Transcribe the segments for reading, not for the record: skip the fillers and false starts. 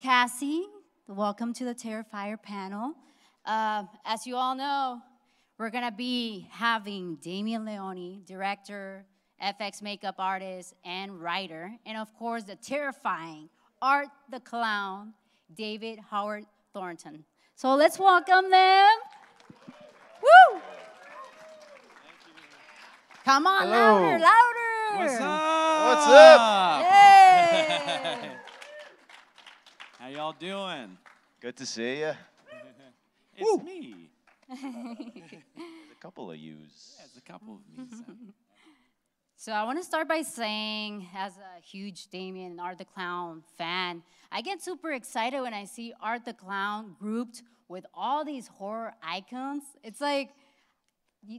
Cassie. Welcome to the Terrifier panel. As you all know, we're gonna be having Damien Leone, director, FX makeup artist, and writer, and of course the terrifying Art the Clown, David Howard Thornton. So let's welcome them. Woo! Come on, Hello. louder, louder. What's up? What's up? Yay! How y'all doing? Good to see you. It's me. A couple of yous. Yeah, it's a couple of me. So I want to start by saying, as a huge Damien and Art the Clown fan, I get super excited when I see Art the Clown grouped with all these horror icons. It's like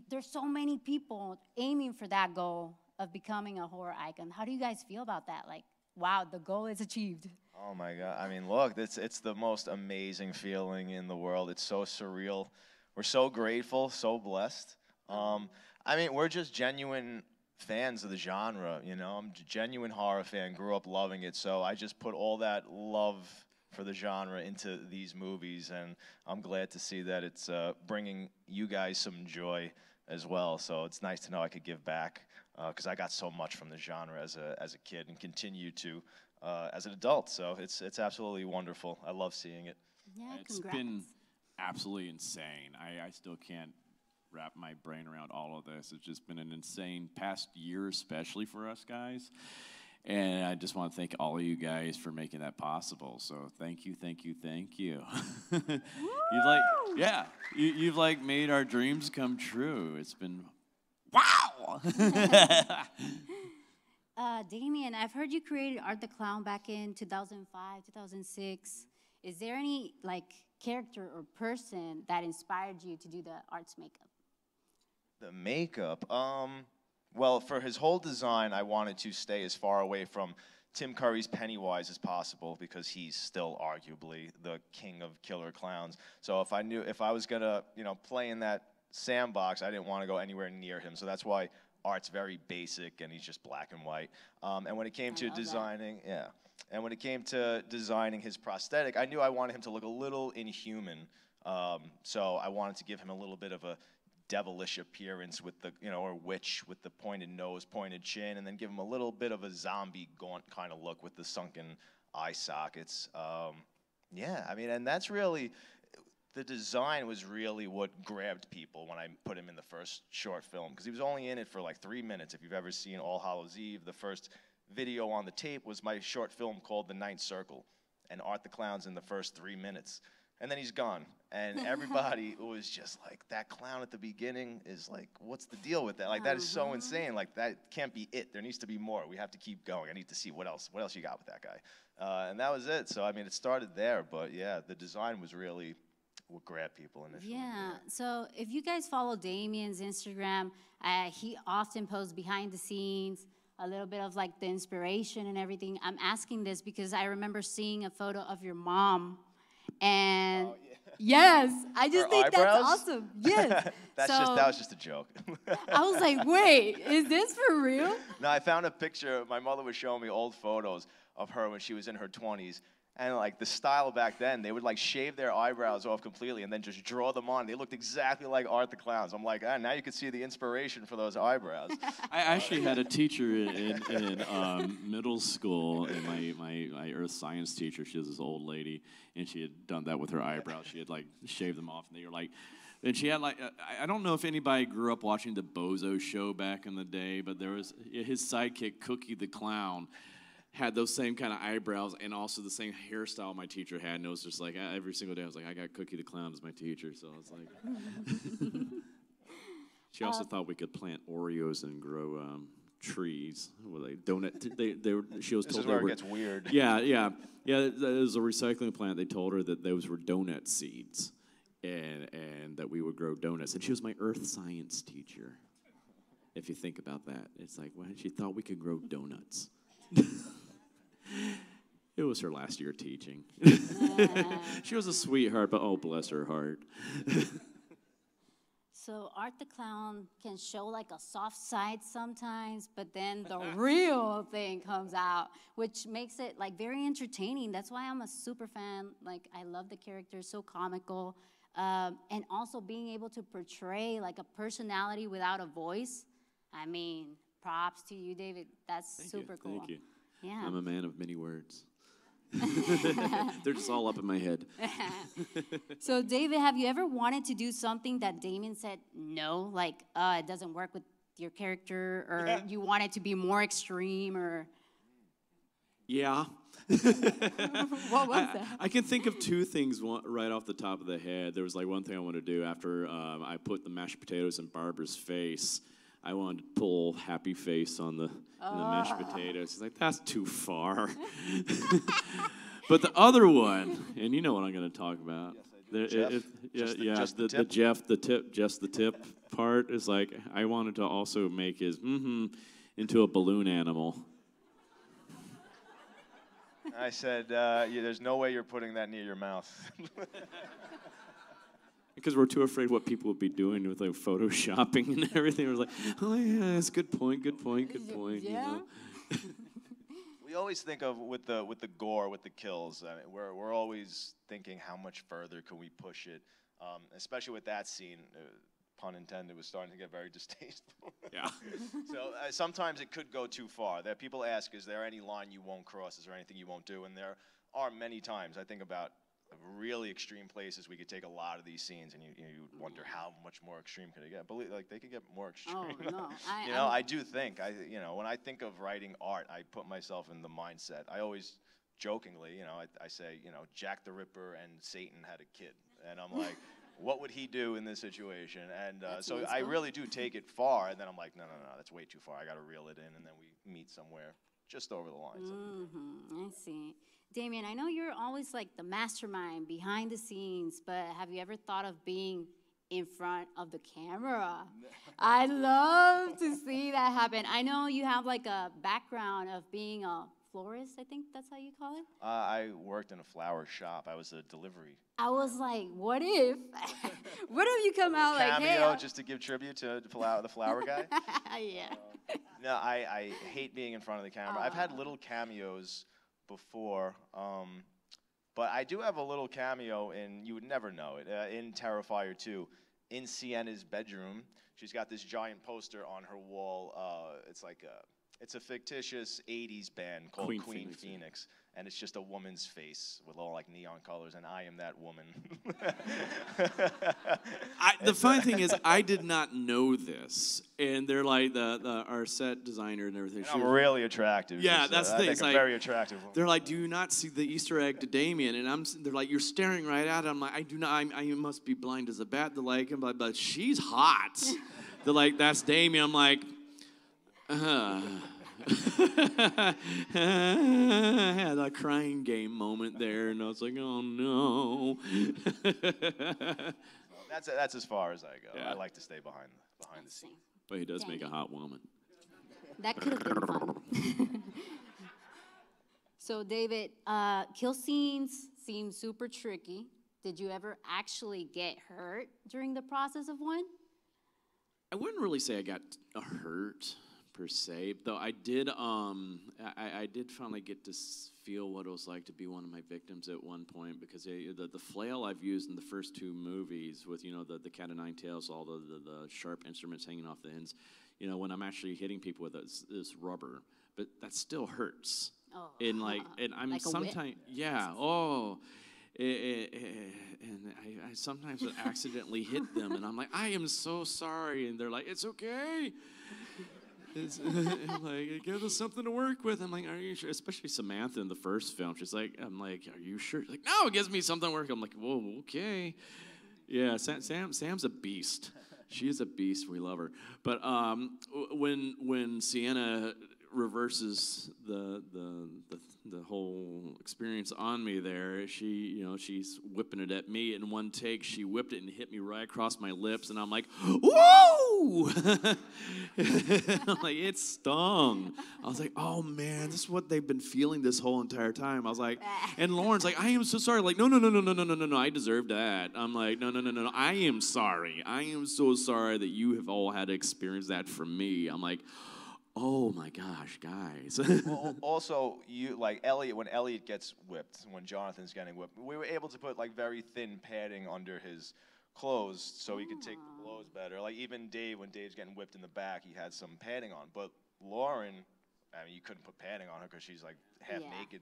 there's so many people aiming for that goal of becoming a horror icon. How do you guys feel about that? Like, wow, the goal is achieved. Oh my God! I mean, look, it's the most amazing feeling in the world. It's so surreal. We're so grateful, so blessed. I mean, we're just genuine fans of the genre. You know, I'm a genuine horror fan. Grew up loving it, so I just put all that love for the genre into these movies, and I'm glad to see that it's bringing you guys some joy as well. So it's nice to know I could give back because I got so much from the genre as a kid and continue to as an adult. So it's absolutely wonderful. I love seeing it. Yeah, It's congrats. been absolutely insane. I still can't wrap my brain around all of this. It's just been an insane past year, especially for us guys. And I just want to thank all of you guys for making that possible. So thank you, thank you, thank you. You've like made our dreams come true. It's been wow. Damien, I've heard you created Art the Clown back in 2005, 2006. Is there any like character or person that inspired you to do the art's makeup? The makeup, well, for his whole design, I wanted to stay as far away from Tim Curry's Pennywise as possible because he's still arguably the king of killer clowns. So if I was gonna, play in that sandbox, I didn't want to go anywhere near him. So that's why Art's very basic and he's just black and white. And when it came to designing, and when it came to designing his prosthetic, I knew I wanted him to look a little inhuman. So I wanted to give him a little bit of a devilish appearance with the, or witch with the pointed nose, pointed chin, and then give him a little bit of a zombie gaunt kind of look with the sunken eye sockets. Yeah, I mean, and that's really, the design was really what grabbed people when I put him in the first short film, because he was only in it for like 3 minutes. If you've ever seen All Hallows Eve, the first video on the tape was my short film called The Ninth Circle, and Art the Clown's in the first 3 minutes. And then he's gone. And everybody was just like, that clown at the beginning is like, what's the deal with that? Like, that is so insane. Like, that can't be it. There needs to be more. We have to keep going. I need to see what else you got with that guy. And that was it. So, I mean, it started there. But, yeah, the design was really what grabbed people initially. Yeah, so if you guys follow Damien's Instagram, he often posts behind the scenes, a little bit of like the inspiration and everything. I'm asking this because I remember seeing a photo of your mom. And yes, I just Her think eyebrows? that's awesome. Yes. That was just a joke. I was like, wait, is this for real? No, I found a picture. My mother was showing me old photos of her when she was in her 20s. And like the style back then, they would like shave their eyebrows off completely and then just draw them on. They looked exactly like Art the Clowns. I'm like, now you can see the inspiration for those eyebrows. I actually had a teacher in middle school, and my earth science teacher, she was this old lady, and she had done that with her eyebrows. She had like shaved them off, and they were like, and she had like, I don't know if anybody grew up watching the Bozo Show back in the day, but there was his sidekick, Cookie the Clown, had those same kind of eyebrows and also the same hairstyle my teacher had. And it was just like every single day I was like, I got Cookie the Clown as my teacher. So I was like, she also thought we could plant Oreos and grow trees. Well, they donut. She was told This is where it gets weird. Yeah. It was a recycling plant. They told her that those were donut seeds, and that we would grow donuts. And she was my earth science teacher. If you think about that, it's like, well, she thought we could grow donuts. It was her last year teaching. She was a sweetheart, but oh, bless her heart. So Art the Clown can show like a soft side sometimes, but then the real thing comes out, which makes it like very entertaining. That's why I'm a super fan. Like I love the character, so comical. And also being able to portray like a personality without a voice. I mean, props to you, David. That's super cool. Thank you. Yeah. I'm a man of many words. They're just all up in my head. So, David, have you ever wanted to do something that Damien said no, like it doesn't work with your character, or you want it to be more extreme, or? Yeah. What was that? I can think of two things right off the top of the head. There was like one thing I wanted to do after I put the mashed potatoes in Barbara's face. I wanted to pull happy face on the mashed potatoes. He's like, that's too far. But the other one, and you know what I'm going to talk about. Yes, I do. The Jeff the tip part is like, I wanted to also make his into a balloon animal. I said, there's no way you're putting that near your mouth. Because we're too afraid what people would be doing with like photoshopping and everything. We're like, oh yeah, that's a good point. Yeah. You know? We always think of with the gore, with the kills. I mean, we're always thinking how much further can we push it, especially with that scene. Pun intended, was starting to get very distasteful. Yeah. So sometimes it could go too far. That people ask, is there any line you won't cross? Is there anything you won't do? And there are many times. I think about really extreme places we could take a lot of these scenes, and you wonder how much more extreme could it get. Believe, like they could get more extreme. Oh no! I do think when I think of writing art, I put myself in the mindset. I always jokingly, I say, Jack the Ripper and Satan had a kid, and I'm like, what would he do in this situation? And so I really do take it far, and then I'm like, no, that's way too far. I got to reel it in, and then we meet somewhere just over the lines. I see. Damien, I know you're always like the mastermind behind the scenes, but have you ever thought of being in front of the camera? I'd love to see that happen. I know you have like a background of being a florist, I think that's how you call it? I worked in a flower shop. I was a delivery. I was like, what if? What if you come out like, hey. Cameo just to give tribute to the flower guy? Yeah. No, I hate being in front of the camera. I've had little cameos before, but I do have a little cameo in, you would never know it, in Terrifier 2. In Sienna's bedroom, she's got this giant poster on her wall. It's a fictitious 80s band called Queen Phoenix, and it's just a woman's face with all like neon colors, and I am that woman. The funny thing is, I did not know this, and they're like our set designer and everything. And I'm really attractive. Yeah, that's the thing. It's like, very attractive. They're like, do you not see the Easter egg to Damien? And they're like, you're staring right at it. I'm like, I do not. I must be blind as a bat. They're like, but she's hot. They're like, that's Damien. I'm like, I had a crying game moment there, and I was like, oh no. That's as far as I go. Yeah. I like to stay behind the scenes. But he does make a hot woman. That could have been fun. So, David, kill scenes seem super tricky. Did you ever actually get hurt during the process of one? I wouldn't really say I got hurt per se, though I did. I did finally get to feel what it was like to be one of my victims at one point, because the flail I've used in the first two movies with the cat o' nine tails, all the sharp instruments hanging off the ends. When I'm actually hitting people with this rubber, but that still hurts. Oh. And I'm like sometimes and I sometimes would accidentally hit them, and I'm like, I am so sorry, and they're like, it's okay. Like, give us something to work with. I'm like, are you sure? Especially Samantha in the first film. I'm like, are you sure? She's like, no, it gives me something to work with. I'm like, whoa, okay. Yeah, Sam's a beast. She is a beast. We love her. But when Sienna reverses the whole experience on me there. She's whipping it at me in one take. She whipped it and hit me right across my lips, and I'm like, whoa! I'm like, it stung. I was like, oh man, this is what they've been feeling this whole entire time. I was like, and Lauren's like, I am so sorry. Like, no, I deserve that. I'm like, no, I am sorry. I am so sorry that you have all had to experience that from me. I'm like, oh my gosh, guys. Well, also, like Elliot, when Elliot gets whipped, when Jonathan's getting whipped, we were able to put like very thin padding under his clothes so he could take the blows better. Like even Dave, when Dave's getting whipped in the back, he had some padding on. But Lauren, I mean, you couldn't put padding on her because she's like half naked.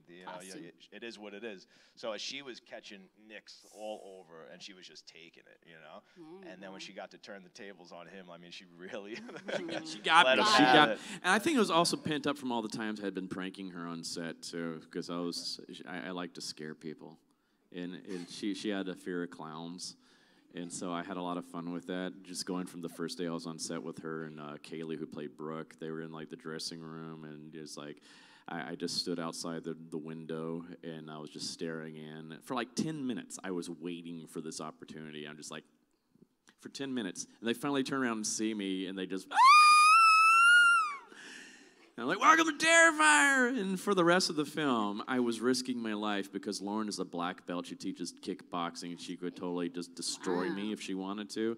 It is what it is. So she was catching nicks all over, and she was just taking it, And then when she got to turn the tables on him, I mean, she really she got me. And I think it was also pent up from all the times I had been pranking her on set too, because I like to scare people, and she had a fear of clowns. And so I had a lot of fun with that. Just going from the first day I was on set with her and Kaylee, who played Brooke, they were in like the dressing room, and just like I just stood outside the window and I was just staring in for like 10 minutes. I was waiting for this opportunity. I'm just like, for 10 minutes, and they finally turn around and see me, and they just. And I'm like, welcome to Terrifier! And for the rest of the film, I was risking my life because Lauren is a black belt. She teaches kickboxing, and she could totally just destroy me if she wanted to.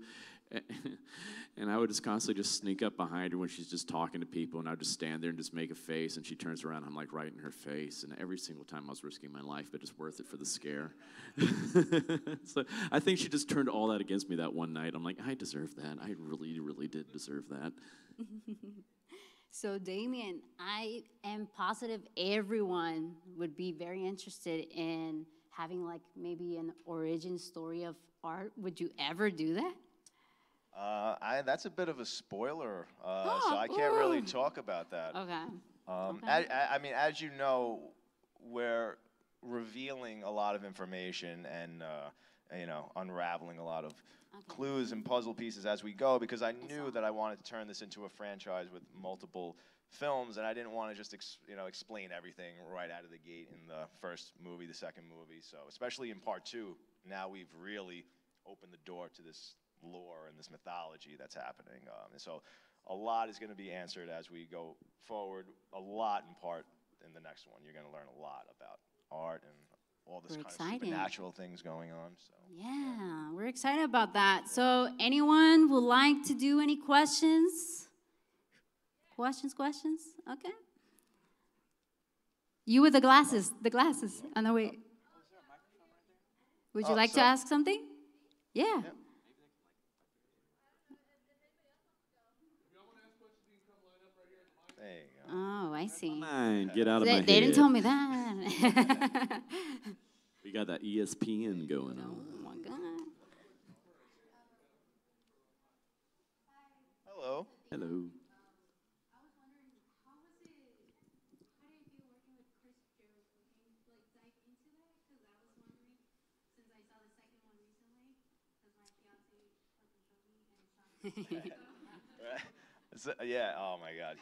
And I would just constantly just sneak up behind her when she's just talking to people, and I'd just stand there and just make a face, and she turns around, and I'm like right in her face. And every single time I was risking my life, but it's worth it for the scare. So I think she just turned all that against me that one night. I'm like, I deserve that. I really, really did deserve that. So, Damien, I am positive everyone would be very interested in having, like, maybe an origin story of art. Would you ever do that? That's a bit of a spoiler, so I can't really talk about that. Okay. I mean, as you know, we're revealing a lot of information and, unraveling a lot of clues and puzzle pieces as we go, because I knew that I wanted to turn this into a franchise with multiple films, and I didn't want to just explain everything right out of the gate in the first movie, the second movie. So especially in part 2, now we've really opened the door to this lore and this mythology that's happening. And so a lot is going to be answered as we go forward. A lot in part in the next one. You're going to learn a lot about art and all this kind of supernatural things going on. So yeah, we're excited about that. So anyone would like to do any questions? Questions? Okay. You with the glasses. Oh, no, wait. Would you like to ask something? Yeah. There you go. Oh, I see. Come on, get out of my head. They didn't tell me that. We got that ESPN going on. Oh, my God. Hello. Hello. I was wondering, how do you feel working with Chris Jericho? Can you dive into that? Because I was wondering, since I saw the second one recently, because my fiance showed me and Yeah, oh my God,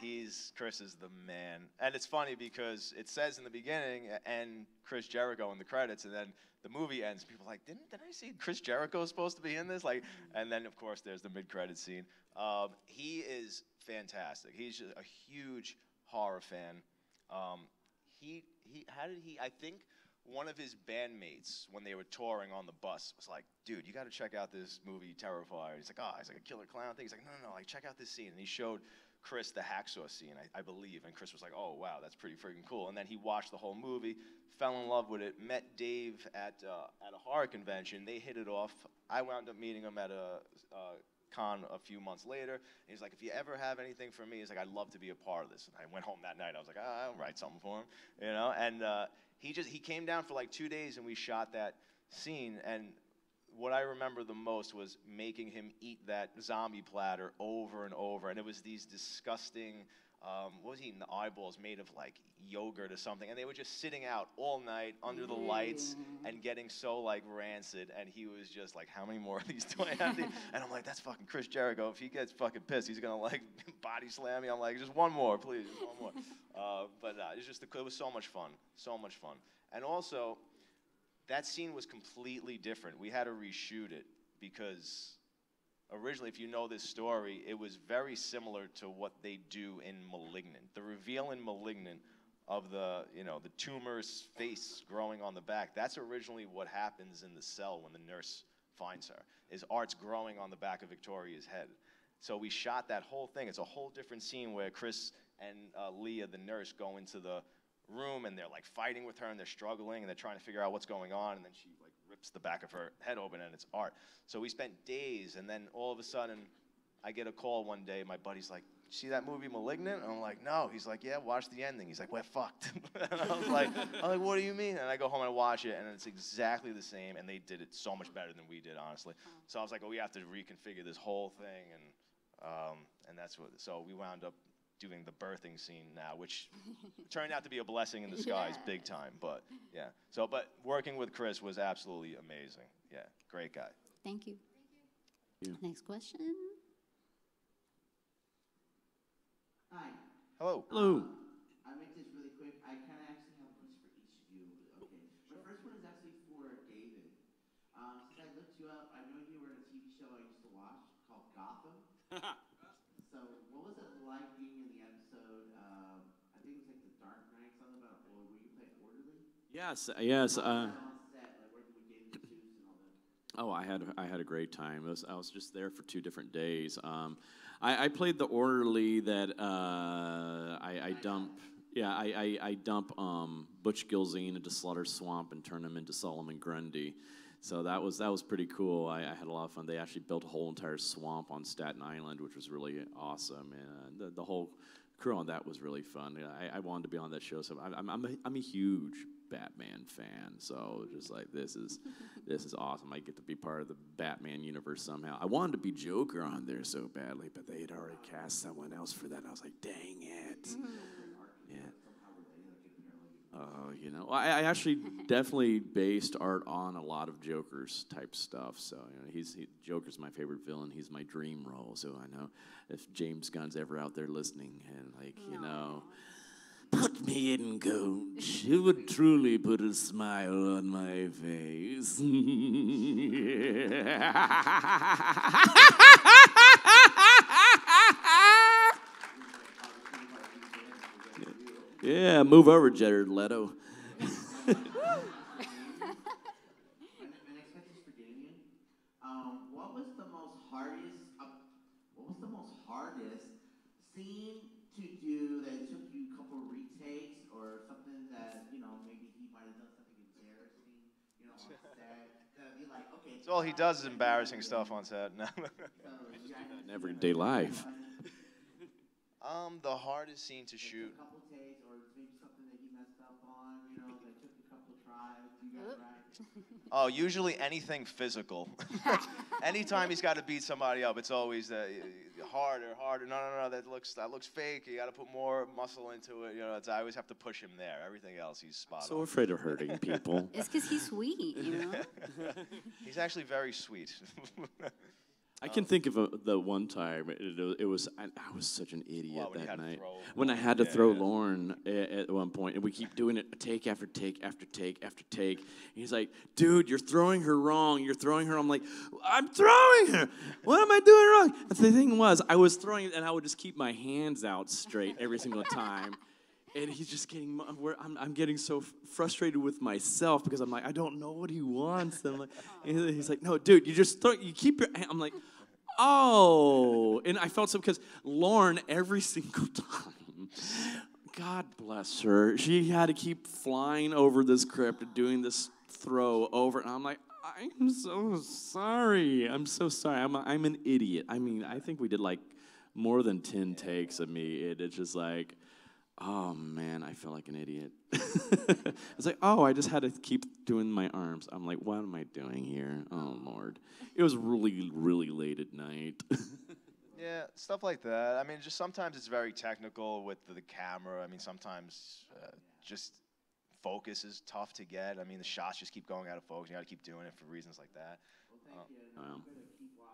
Chris is the man. And it's funny because it says in the beginning, and Chris Jericho in the credits, and then the movie ends, people are like, didn't I see Chris Jericho supposed to be in this? Like, and then of course there's the mid-credit scene. He is fantastic. He's just a huge horror fan. I think one of his bandmates, when they were touring on the bus, was like, dude, you got to check out this movie, Terrifier. He's like, he's like a killer clown thing. He's like, no, like, check out this scene. And he showed Chris the hacksaw scene, I believe. And Chris was like, oh, wow, that's pretty freaking cool. And then he watched the whole movie, fell in love with it, met Dave at a horror convention. They hit it off. I wound up meeting him at a con a few months later. And he's like, if you ever have anything for me, he's like, I'd love to be a part of this. And I went home that night. I was like, I'll write something for him, And he came down for like 2 days, and we shot that scene. And what I remember the most was making him eat that zombie platter over and over. And it was these disgusting, what was he eating? The eyeballs made of like yogurt or something. And they were just sitting out all night under the lights. and getting so like rancid, and he was just like, how many more of these do I have to? And I'm like, that's fucking Chris Jericho. If he gets fucking pissed, he's gonna like body slam me. I'm like, just one more, please, just one more. It's just it was so much fun, so much fun. And also, that scene was completely different. We had to reshoot it because originally, if you know this story, it was very similar to what they do in *Malignant*. The reveal in *Malignant* of the tumor's face growing on the back, that's originally what happens in the cell when the nurse finds her, is Art's growing on the back of Victoria's head. So we shot that whole thing. It's a whole different scene where Chris and Leah, the nurse, go into the room and they're like fighting with her and they're struggling and they're trying to figure out what's going on, and then she like rips the back of her head open and it's Art. So we spent days, and then all of a sudden I get a call one day. My buddy's like, see that movie *Malignant*? And I'm like, no. He's like, yeah, watch the ending. He's like, we're fucked. And I was like, what do you mean? And I go home and I watch it, and it's exactly the same, and they did it so much better than we did, honestly. So I was like, we have to reconfigure this whole thing, and that's what. So we wound up doing the birthing scene now, which turned out to be a blessing in disguise, big time. But yeah. So, but working with Chris was absolutely amazing. Yeah, great guy. Thank you. Yeah. Next question. Hi. Hello. Hello. I'll make this really quick. I kind of actually have ones for each of you. Okay. My first one is actually for David. Since I looked you up, I know you were in a TV show I used to watch called Gotham. So what was it like being in the episode? I think it was like The Dark Knight, something about where you played orderly? Yes. On set, like working with David the suits and all that. Oh, I had a great time. I was just there for 2 different days. I played the orderly that I dump. Yeah, I dump Butch Gilzine into Slaughter Swamp and turn him into Solomon Grundy. So that was pretty cool. I had a lot of fun. They actually built a whole entire swamp on Staten Island, which was really awesome. And the whole crew on that was really fun. I wanted to be on that show, so I'm a huge Batman fan. So just like this is awesome. I get to be part of the Batman universe somehow. I wanted to be Joker on there so badly, but they had already cast someone else for that. I was like, dang it. Yeah. I actually definitely based Art on a lot of Joker's type stuff. So Joker's my favorite villain. He's my dream role. So I know if James Gunn's ever out there listening, and put me in coach, it would truly put a smile on my face. Yeah, move over, Jared Leto. My next question is for Damien. What was the most hardest scene to do that took you a couple retakes, or something that maybe he might have done something embarrassing, on set? That'd be like, okay. So all he does is embarrassing stuff on set. No. In everyday life. The hardest scene to shoot. A couple takes, or maybe something that he messed up on, that took a couple tries. You got it right. Oh, usually anything physical. Anytime he's got to beat somebody up, it's always harder. No, that looks fake. You got to put more muscle into it. I always have to push him there. Everything else, he's spot on. So afraid of hurting people. It's because he's sweet, He's actually very sweet. I can think of the one time it was I was such an idiot that night when I had to throw Lorne at one point, and we keep doing it take after take after take after take. And he's like, "Dude, you're throwing her wrong. You're throwing her." I'm like, "I'm throwing her. What am I doing wrong?" And the thing was, I was throwing it, and I would just keep my hands out straight every single time. And he's just getting, I'm getting so frustrated with myself because I'm like, I don't know what he wants. And I'm like, and he's like, no, dude, you keep your, I'm like, oh. And I felt so because Lauren, every single time, God bless her, she had to keep flying over this crypt and doing this throw over. And I'm like, I'm so sorry. I'm so sorry. I'm an idiot. I mean, I think we did like more than 10 takes of me. It's just like, oh, man, I feel like an idiot. It's like, oh, I just had to keep doing my arms. I'm like, what am I doing here? Oh, Lord. It was really, really late at night. Yeah, stuff like that. I mean, just sometimes it's very technical with the camera. I mean, sometimes just focus is tough to get. I mean, the shots just keep going out of focus. You got to keep doing it for reasons like that. Well, thank you. And I'm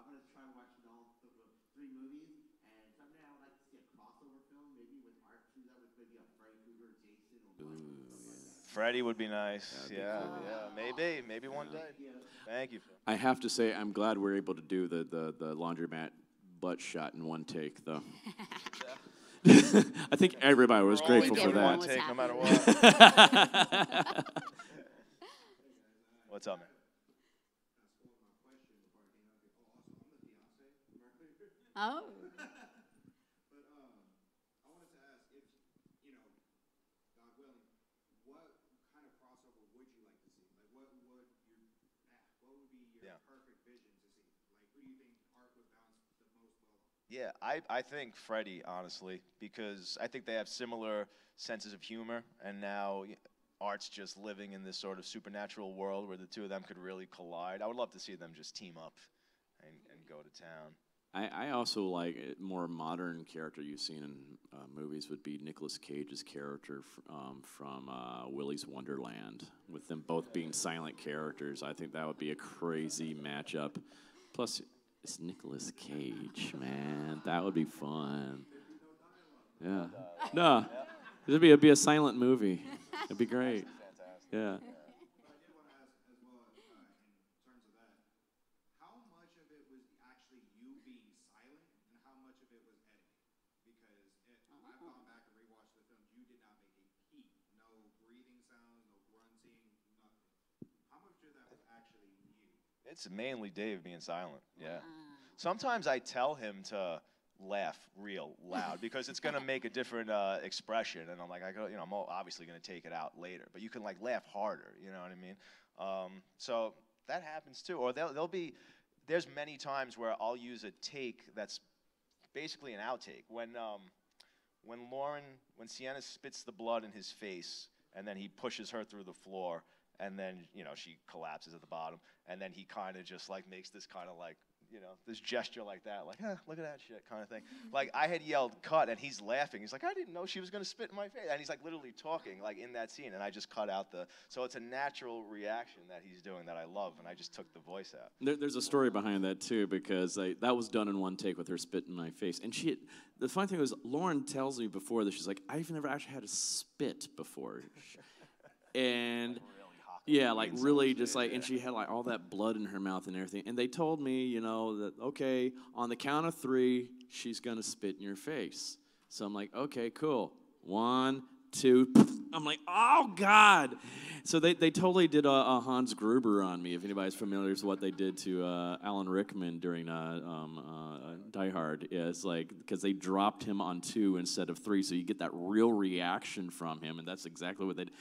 gonna try watching all 3 movies. And someday I would like to see a crossover film, maybe with art too. That would maybe a Freddy Krueger, Jason, or Freddy would be nice. Yeah, cool. yeah, maybe one day. Thank you. I have to say, I'm glad we're able to do the laundromat butt shot in one take, though. I think everybody was grateful for that. One take, no matter what. What's up, man? Oh. But I wanted to ask if, God willing, what kind of crossover would you like to see? Like, what would be your perfect vision to see? Like, who do you think art would bounce the most well off? Yeah, I think Freddy, honestly, because I think they have similar senses of humor, and now Art's just living in this sort of supernatural world where the two of them could really collide. I would love to see them just team up and go to town. I also like a more modern character you've seen in movies would be Nicolas Cage's character from Willy's Wonderland, with them both being silent characters. I think that would be a crazy matchup. Plus, it's Nicolas Cage, man. That would be fun. Yeah. No, it'd be a silent movie. It'd be great. Yeah. It's mainly Dave being silent, yeah. Sometimes I tell him to laugh real loud because it's gonna make a different expression, and I'm like, I'm obviously gonna take it out later, but you can like laugh harder, you know what I mean? So that happens too, or there's many times where I'll use a take that's basically an outtake. When Sienna spits the blood in his face, and then he pushes her through the floor, and then, she collapses at the bottom, and then he kind of just, like, makes this kind of, like, this gesture like that, like, look at that shit kind of thing. Like, I had yelled cut, and he's laughing. He's like, I didn't know she was going to spit in my face. And he's, like, literally talking, like, in that scene, and I just cut out so it's a natural reaction that he's doing that I love, and I just took the voice out. There's a story behind that, too, because that was done in one take with her spit in my face. And the funny thing was, Lauren tells me before this, she's like, I've never actually had a spit before. And... yeah, like really just like, and she had like all that blood in her mouth and everything. And they told me, that, okay, on the count of 3, she's going to spit in your face. So I'm like, okay, cool. 1, 2, I'm like, oh, God. So they totally did a Hans Gruber on me, if anybody's familiar with what they did to Alan Rickman during Die Hard. Yeah, it's like, because they dropped him on 2 instead of 3, so you get that real reaction from him, and that's exactly what they did.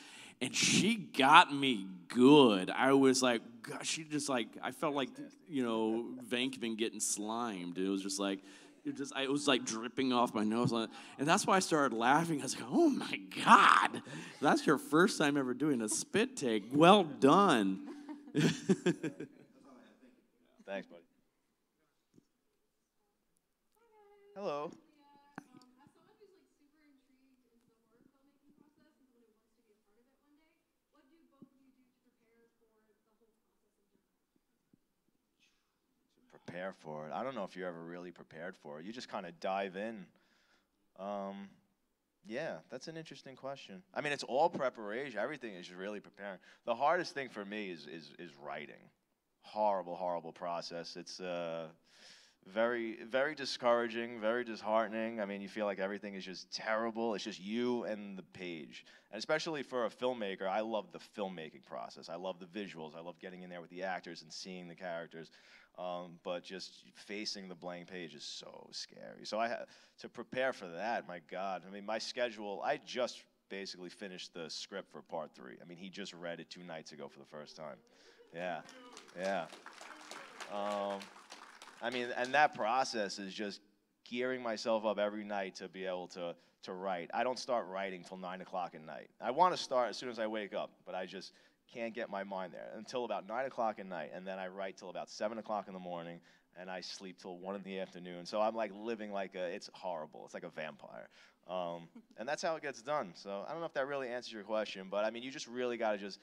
And she got me good. I was like, gosh, she just like, I felt like, Venkman getting slimed. It was just like, it was like dripping off my nose. And that's why I started laughing. I was like, oh my God, that's your first time ever doing a spit take. Well done. Thanks, buddy. Hello. Prepare for it. I don't know if you're ever really prepared for it. You just kind of dive in. Yeah, that's an interesting question. I mean, it's all preparation. Everything is really preparing. The hardest thing for me is writing. Horrible process. It's very, very discouraging, very disheartening. I mean, you feel like everything is just terrible. It's just you and the page. And especially for a filmmaker, I love the filmmaking process. I love the visuals. I love getting in there with the actors and seeing the characters. But just facing the blank page is so scary. So to prepare for that, my God. I mean, my schedule, I just basically finished the script for part 3. I mean, he just read it 2 nights ago for the first time. Yeah. I mean, and that process is just gearing myself up every night to be able to write. I don't start writing till 9 o'clock at night. I want to start as soon as I wake up, but I just can't get my mind there until about 9 o'clock at night, and then I write till about 7 o'clock in the morning, and I sleep till 1 in the afternoon. So I'm like living like it's horrible. It's like a vampire. And that's how it gets done. So I don't know if that really answers your question, but I mean, you just really got to just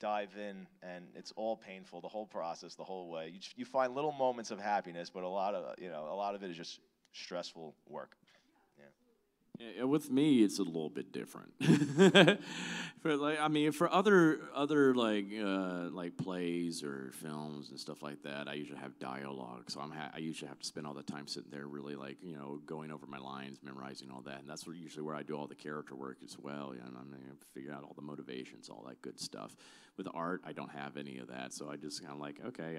dive in, and it's all painful, the whole process, the whole way. You find little moments of happiness, but a lot of it is just stressful work. Yeah, with me, it's a little bit different. For other like plays or films and stuff like that, I usually have dialogue. So I usually have to spend all the time sitting there, really going over my lines, memorizing all that, and that's usually where I do all the character work as well. I'm gonna figure out all the motivations, all that good stuff. With art, I don't have any of that, so I just kind of like, okay,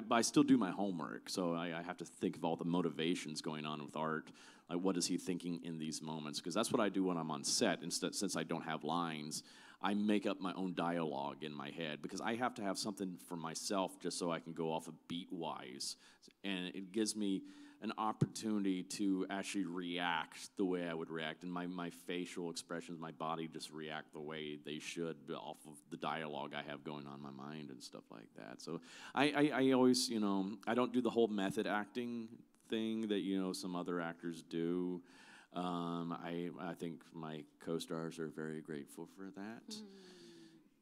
I still do my homework, so I have to think of all the motivations going on with art. Like, what is he thinking in these moments? Because that's what I do when I'm on set. Instead, since I don't have lines, I make up my own dialogue in my head because I have to have something for myself just so I can go off of beat-wise. And it gives me an opportunity to actually react the way I would react. And my facial expressions, my body just react the way they should off of the dialogue I have going on in my mind and stuff like that. So I always, I don't do the whole method acting thing that some other actors do. I think my co-stars are very grateful for that,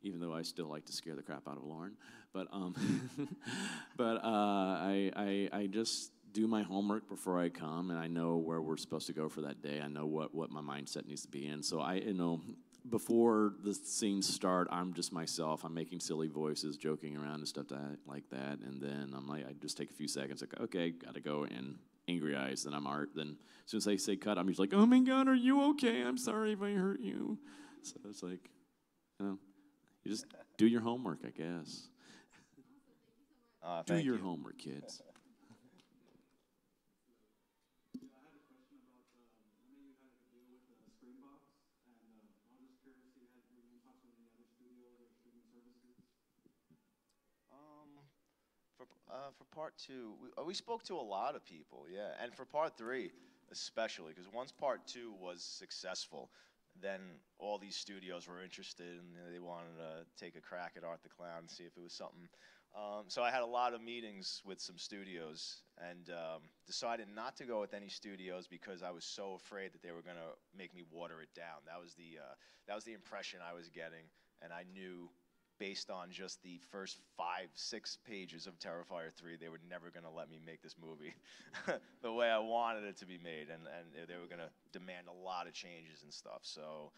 even though I still like to scare the crap out of Lauren. But I just do my homework before I come, and I know where we're supposed to go for that day. I know what my mindset needs to be in. So before the scenes start, I'm just myself. I'm making silly voices, joking around and stuff like that. And then I just take a few seconds, like, okay, gotta go, and angry eyes. Then I'm art. Then as soon as they say cut, I'm usually like, oh my God, are you okay? I'm sorry if I hurt you. So it's like, you just do your homework, I guess. Do your homework, kids. For part 2, we spoke to a lot of people, yeah. And for part 3, especially, because once part 2 was successful, then all these studios were interested, and they wanted to take a crack at Art the Clown and see if it was something. So I had a lot of meetings with some studios, and decided not to go with any studios because I was so afraid that they were going to make me water it down. That was the impression I was getting, and I knew, based on just the first 5-6 pages of Terrifier 3, they were never going to let me make this movie the way I wanted it to be made, and they were going to demand a lot of changes and stuff. So,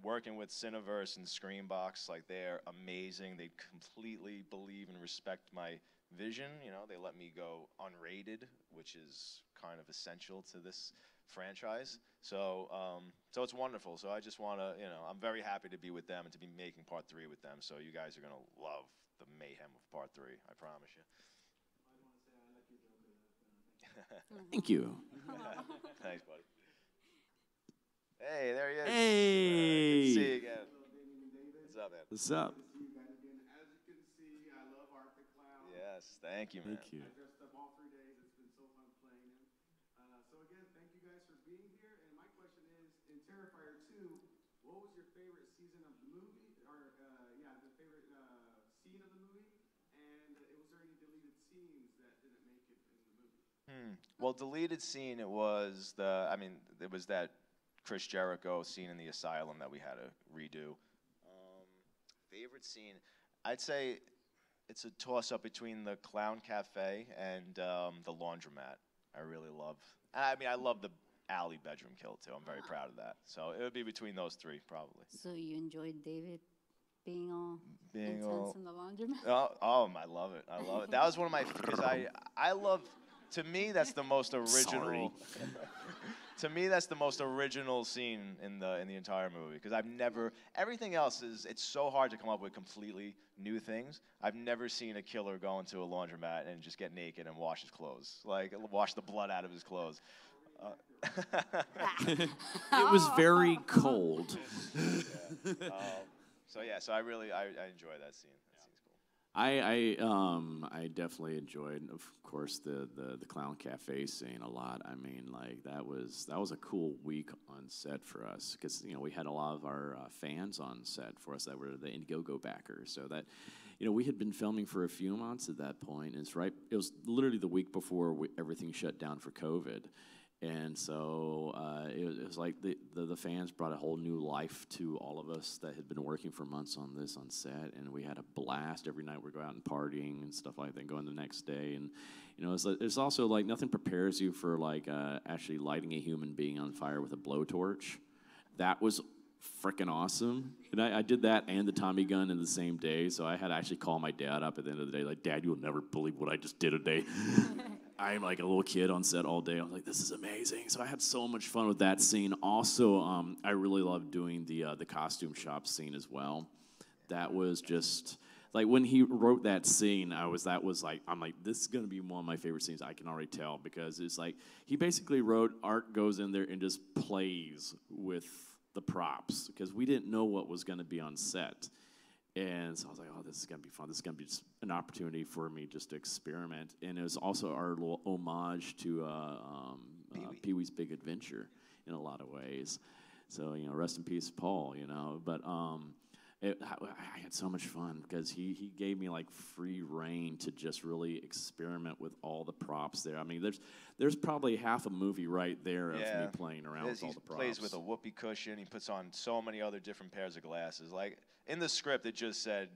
working with Cineverse and Screenbox, like, they're amazing. They completely believe and respect my vision. They let me go unrated, which is kind of essential to this franchise. So it's wonderful. So I just want to, I'm very happy to be with them and to be making part 3 with them. So you guys are going to love the mayhem of part 3, I promise you. I want to say I like your Joker. Thank you. Thanks, buddy. Hey, there he is. Hey. Good to see you again. Hello, Damien and David. What's up, man? What's up? Good to see you guys again. As you can see, I love Art the Clown. Yes, thank you, man. Thank you. I dressed up all 3 days. It's been so fun playing him. So again, thank you guys for being here. And my question is, in Terrifier 2, what was your favorite season of the movie? Or, the favorite scene of the movie? And was there any deleted scenes that didn't make it in the movie? Well, deleted scene, it was that Chris Jericho scene in the asylum that we had to redo. Favorite scene, I'd say it's a toss-up between the Clown Cafe and the laundromat. I really love. I love the alley bedroom kill too. I'm very proud of that. So it would be between those 3 probably. So you enjoyed David being all intense in the laundromat? I love it. I love it. That was one of my, because I love. To me, that's the most original. To me, that's the most original scene in the entire movie, because everything else it's so hard to come up with completely new things. I've never seen a killer go into a laundromat and just get naked and wash his clothes, like wash the blood out of his clothes. It was very cold. So I enjoy that scene. I definitely enjoyed, of course, the Clown Cafe scene a lot. I mean, like, that was a cool week on set for us, because we had a lot of our fans on set for us that were the Indiegogo backers. So that, we had been filming for a few months at that point. And it was literally the week before everything shut down for COVID. And so it was like the fans brought a whole new life to all of us that had been working for months on this on set, and we had a blast every night. We'd go out and partying and stuff like that, going the next day. And you know, it's also like nothing prepares you for like actually lighting a human being on fire with a blowtorch. That was freaking awesome. And I did that and the Tommy gun in the same day, so I had to actually call my dad up at the end of the day, like, Dad, you'll never believe what I just did today. I'm like a little kid on set all day. I was like, this is amazing. So I had so much fun with that scene. Also, I really loved doing the costume shop scene as well. That was just, like, when he wrote that scene, I'm like, this is going to be one of my favorite scenes. I can already tell, because it's like, he basically wrote, Art goes in there and just plays with the props, because we didn't know what was going to be on set. And so I was like, oh, this is going to be fun. This is going to be just an opportunity for me just to experiment. And it was also our little homage to Pee-wee's Big Adventure in a lot of ways. So, you know, rest in peace, Paul, you know. But I had so much fun, because he gave me, like, free reign to just really experiment with all the props there. I mean, there's probably half a movie right there of me playing around with all the props. He plays with a whoopee cushion. He puts on so many other different pairs of glasses. Like, in the script, it just said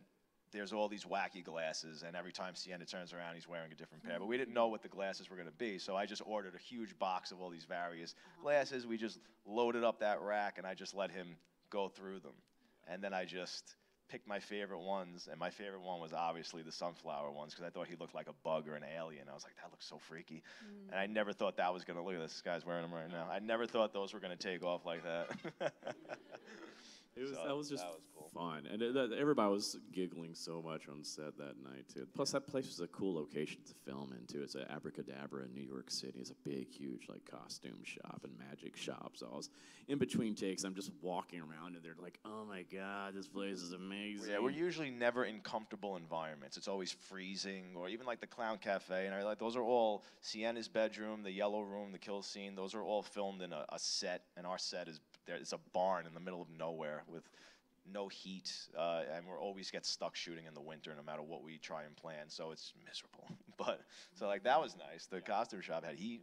there's all these wacky glasses, and every time Sienna turns around, he's wearing a different pair. But we didn't know what the glasses were going to be, so I just ordered a huge box of all these various glasses. We just loaded up that rack, and I just let him go through them. And then I just picked my favorite ones, and my favorite one was obviously the sunflower ones, because I thought he looked like a bug or an alien. I was like, that looks so freaky. And I never thought that was going to, look at this guy's wearing them right now. I never thought those were going to take off like that. That was just cool. Fun, and everybody was giggling so much on set that night too. Plus, that place was a cool location to film in too. It's at Abracadabra in New York City. It's a big, huge like costume shop and magic shop. So I was in between takes. I'm just walking around, and they're like, "Oh my God, this place is amazing." Yeah, we're usually never in comfortable environments. It's always freezing, or even like the Clown Cafe. And I like those are all Sienna's bedroom, the yellow room, the kill scene. Those are all filmed in a set, and our set is there. It's a barn in the middle of nowhere with no heat, and we always get stuck shooting in the winter no matter what we try and plan, so it's miserable. But so like that was nice. The costume shop had heat.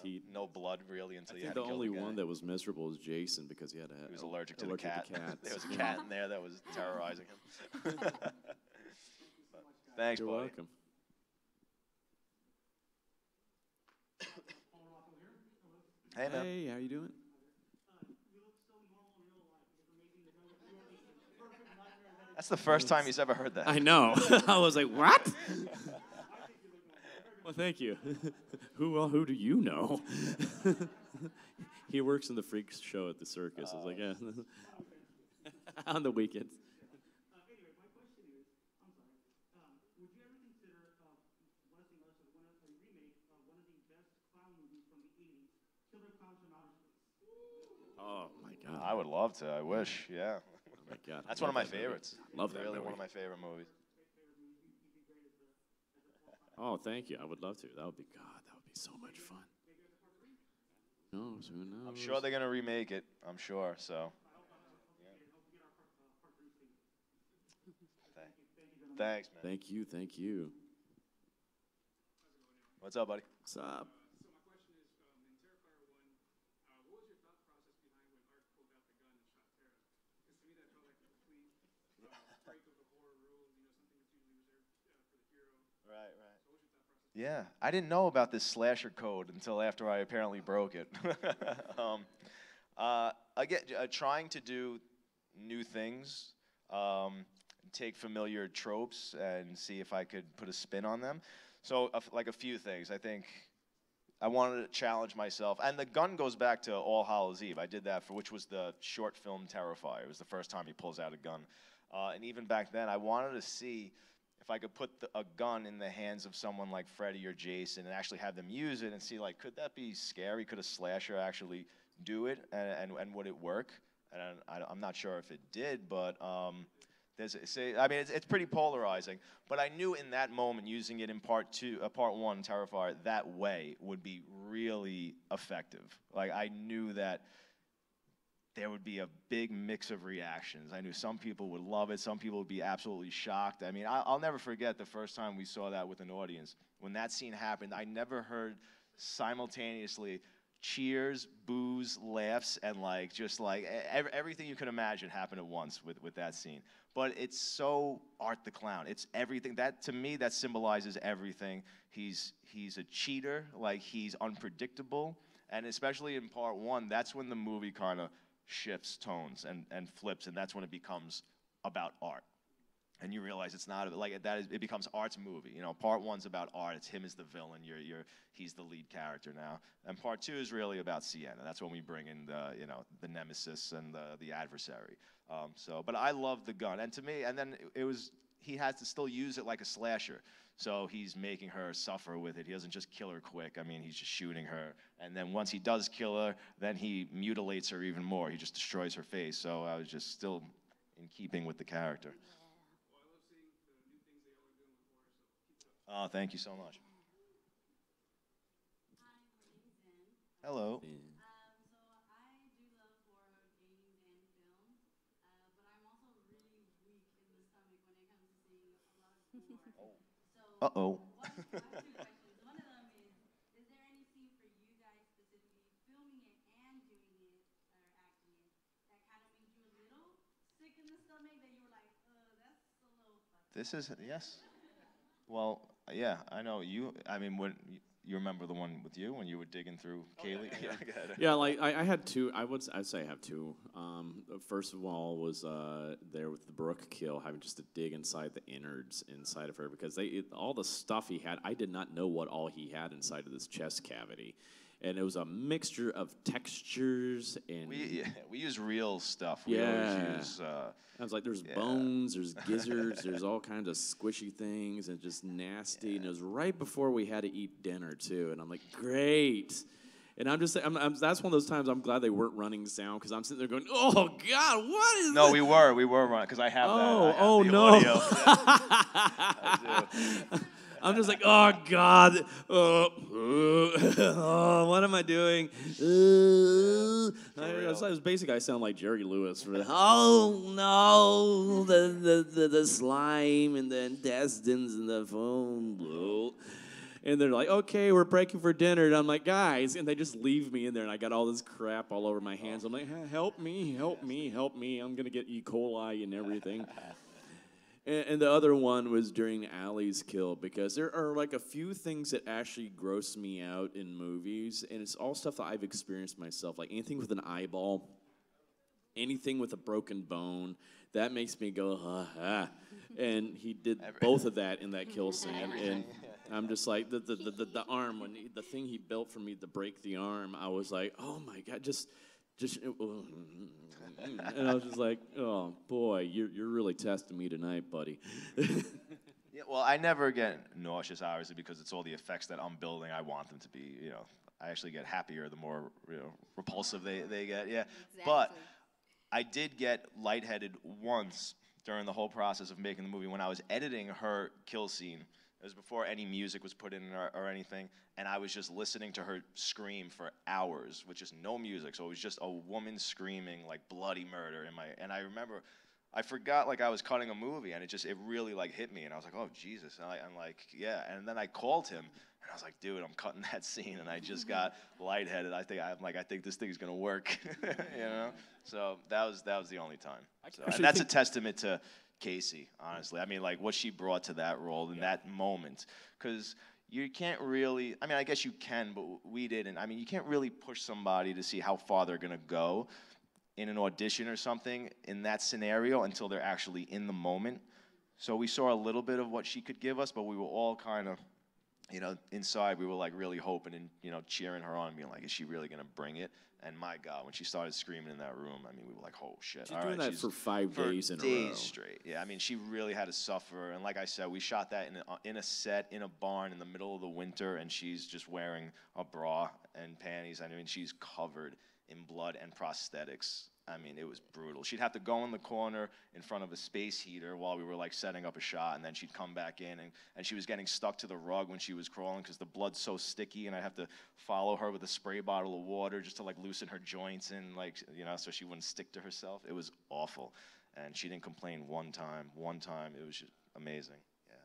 Heat. No blood really until you had to kill the guy. The only one that was miserable was Jason, because he was allergic to the cat. There was a cat in there that was terrorizing him. Thanks, You're buddy. welcome. Hey, man. Hey, how you doing? That's the first time he's ever heard that. I know. I was like, what? Well, thank you. Who do you know? He works in the freak show at the circus. I was like, yeah. On the weekends. Anyway, my question is, I'm sorry, would you ever consider a remake of one of the best clown movies from the 80s, Killer Clowns from Outer Space? Oh, my God. I would love to. I wish, yeah. Oh my God. That's one of my favorites. Love that really movie. one of my favorite movies. Oh, thank you. I would love to. That would be so much fun. Who knows? I'm sure they're gonna remake it. I'm sure. So. Thanks, man. Thank you. What's up, buddy? What's up? So my question is, in Terrifier 1, what was your thought process behind when Art pulled out the gun and shot Tara? Because to me that felt like a complete break of the horror rules, something that's usually reserved for the hero. Right. So what was your thought process? Yeah, I didn't know about this slasher code until after I apparently broke it. Again, trying to do new things, take familiar tropes and see if I could put a spin on them. So, like a few things. I think I wanted to challenge myself. And the gun goes back to All Hallows Eve. I did that which was the short film Terrifier. It was the first time he pulls out a gun. And even back then, I wanted to see if I could put a gun in the hands of someone like Freddy or Jason and actually have them use it and see, like, could that be scary? Could a slasher actually do it? And would it work? And I'm not sure if it did, but it's pretty polarizing. But I knew in that moment, using it in part one, Terrifier, that way would be really effective. Like, I knew that there would be a big mix of reactions. I knew some people would love it. Some people would be absolutely shocked. I mean, I'll never forget the first time we saw that with an audience. When that scene happened, I never heard simultaneously cheers, boos, laughs, and like just like everything you could imagine happened at once with that scene. But it's so Art the Clown. It's everything. That, to me, that symbolizes everything. He's a cheater, like he's unpredictable, and especially in part one, that's when the movie kind of shifts tones and flips, and that's when it becomes about art. And you realize it's not like that. It becomes Art's movie. You know, part one's about Art. It's him as the villain. He's the lead character now. And part two is really about Sienna. That's when we bring in the nemesis and the adversary. But I love the gun. And to me, and then he has to still use it like a slasher. So he's making her suffer with it. He doesn't just kill her quick. I mean, he's just shooting her. And then once he does kill her, then he mutilates her even more. He just destroys her face. So I was just still in keeping with the character. Oh, thank you so much. Hi, my name is Ann. Hello. So I do love horror games and films, but I'm also really weak in the stomach when it comes to seeing a lot of gore. So Uh-oh. I have two questions. One of them is there any scene for you guys specifically filming it and doing it or acting it that kind of made you a little sick in the stomach that you were like, that's a little fucked This is, yes. Well, yeah, I know you. I mean, when you remember the one with you when you were digging through Kaylee? Yeah, like I had two. I'd say I have two. First of all was there with the Brooke kill, having just to dig inside the innards inside of her because all the stuff he had. I did not know what all he had inside of this chest cavity. And it was a mixture of textures and we use real stuff. We always use. I was like, there's bones, there's gizzards, there's all kinds of squishy things, and just nasty. And it was right before we had to eat dinner too. And I'm like, great. And that's one of those times I'm glad they weren't running sound because I'm sitting there going, oh God, what is? No, we were running because I have that. Oh no. Audio. I do. I'm just like, oh God, what am I doing? I was basically, I sound like Jerry Lewis. Oh no, the slime and the intestines and the foam. And they're like, okay, we're breaking for dinner. And I'm like, guys, and they just leave me in there, and I got all this crap all over my hands. I'm like, help me, help me, help me. I'm gonna get E. coli and everything. And the other one was during Allie's kill because there are like a few things that actually gross me out in movies, and it's all stuff that I've experienced myself. Like anything with an eyeball, anything with a broken bone, that makes me go, And he did both of that in that kill scene, and I'm just like the arm when the thing he built for me to break the arm, I was like, oh my God, just. And I was just like, oh boy, you're really testing me tonight, buddy. Yeah, well, I never get nauseous, obviously, because it's all the effects that I'm building. I want them to be, I actually get happier the more, repulsive they get. Yeah, exactly. But I did get lightheaded once during the whole process of making the movie when I was editing her kill scene. It was before any music was put in or anything, and I was just listening to her scream for hours with just no music. So it was just a woman screaming like bloody murder and I remember I forgot like I was cutting a movie, and it really like hit me, and I was like, oh Jesus, and I'm like, yeah, and then I called him, and I was like, dude, I'm cutting that scene, and I just got lightheaded. I think this thing's gonna work, So that was the only time. So, and that's a testament to Casey, honestly. I mean, like what she brought to that role in that moment, because you can't really, I mean, I guess you can, but we didn't. I mean, you can't really push somebody to see how far they're gonna go in an audition or something in that scenario until they're actually in the moment. So we saw a little bit of what she could give us, but we were all kind of, inside we were like really hoping and, cheering her on, being like, is she really gonna bring it? And my God, when she started screaming in that room, I mean, we were like, oh shit. She's doing that for 5 days in a row. Days straight. Yeah, I mean, she really had to suffer. And like I said, we shot that in a set, in a barn in the middle of the winter, and she's just wearing a bra and panties. I mean, she's covered in blood and prosthetics. I mean, it was brutal. She'd have to go in the corner in front of a space heater while we were like setting up a shot, and then she'd come back in, and she was getting stuck to the rug when she was crawling because the blood's so sticky, and I'd have to follow her with a spray bottle of water just to like loosen her joints and like, so she wouldn't stick to herself. It was awful, and she didn't complain one time. It was just amazing. Yeah.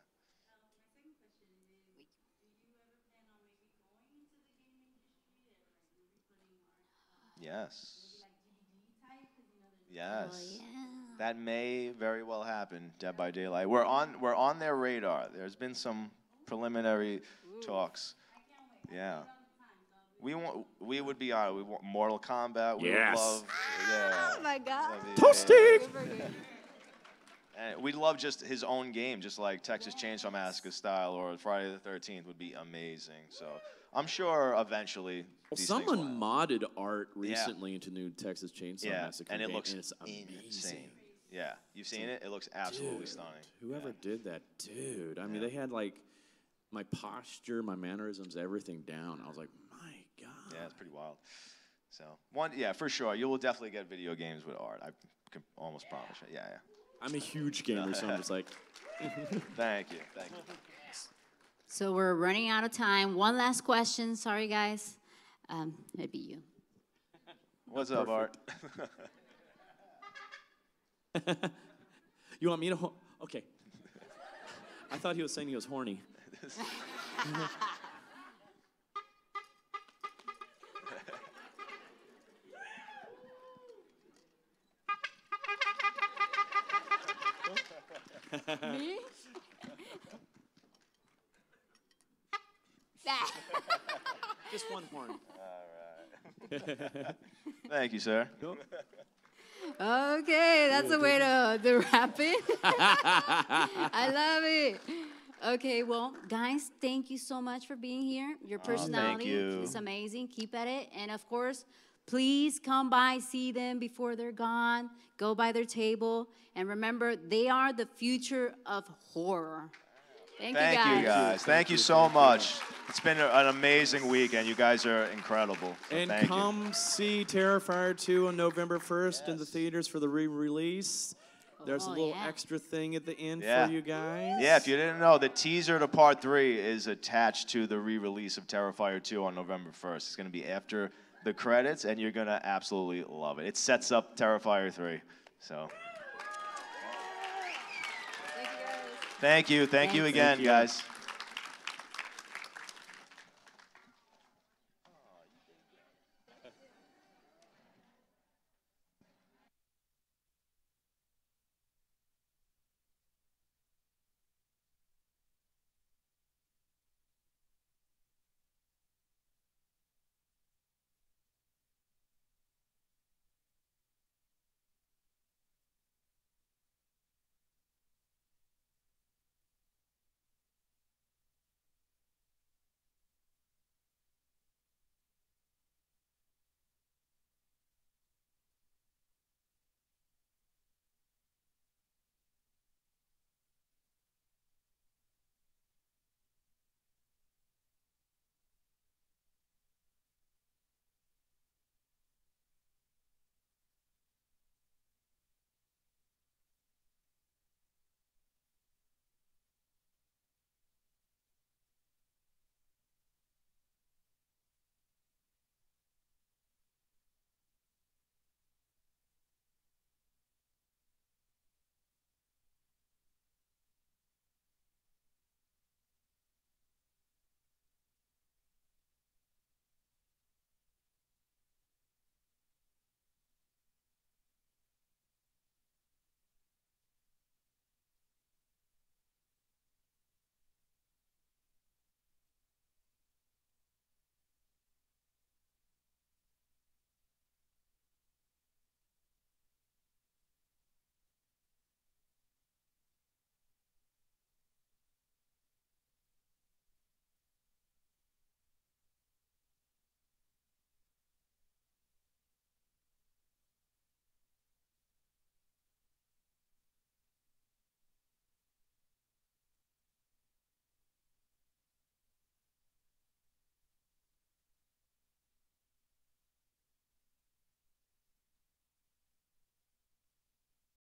My second question is, do you ever plan on maybe going into the game industry or like movie Yes. Oh, Yes. yeah. That may very well happen, Dead by Daylight. We're on their radar. There's been some preliminary talks. Yeah. We would be on. We want Mortal Kombat. We would love. Yeah. Oh my God. Toasting! And we'd love just his own game, just like Texas Chainsaw Massacre style or Friday the 13th would be amazing. So I'm sure eventually. These Someone things will modded art recently into new Texas Chainsaw Massacre and it game, looks and it's insane. amazing. Yeah, you've seen it? It looks absolutely Dude, stunning. Whoever did that, dude. I mean, they had like my posture, my mannerisms, everything down. I was like, my God. Yeah, it's pretty wild. So for sure. You will definitely get video games with art. I can almost promise you. Yeah. I'm a huge gamer, so I'm just like. Thank you. So we're running out of time. One last question. Sorry, guys. It'd be you. What's up, Art? You want me to? Okay. I thought he was saying he was horny. Me? Just one horn. All right. Thank you, sir. Okay, that's a way to wrap it. I love it. Okay, well, guys, thank you so much for being here. Your personality is amazing. Keep at it. And, of course, please come by, see them before they're gone. Go by their table. And remember, they are the future of horror. Thank you, guys. Thank you so much. It's been an amazing weekend. You guys are incredible. So and come see Terrifier 2 on November 1st in the theaters for the re-release. There's a little extra thing at the end for you guys. Yeah, if you didn't know, the teaser to Part 3 is attached to the re-release of Terrifier 2 on November 1st. It's going to be after the credits, and you're going to absolutely love it. It sets up Terrifier 3. So. Thank you, guys. Thank you. Thank you again, guys.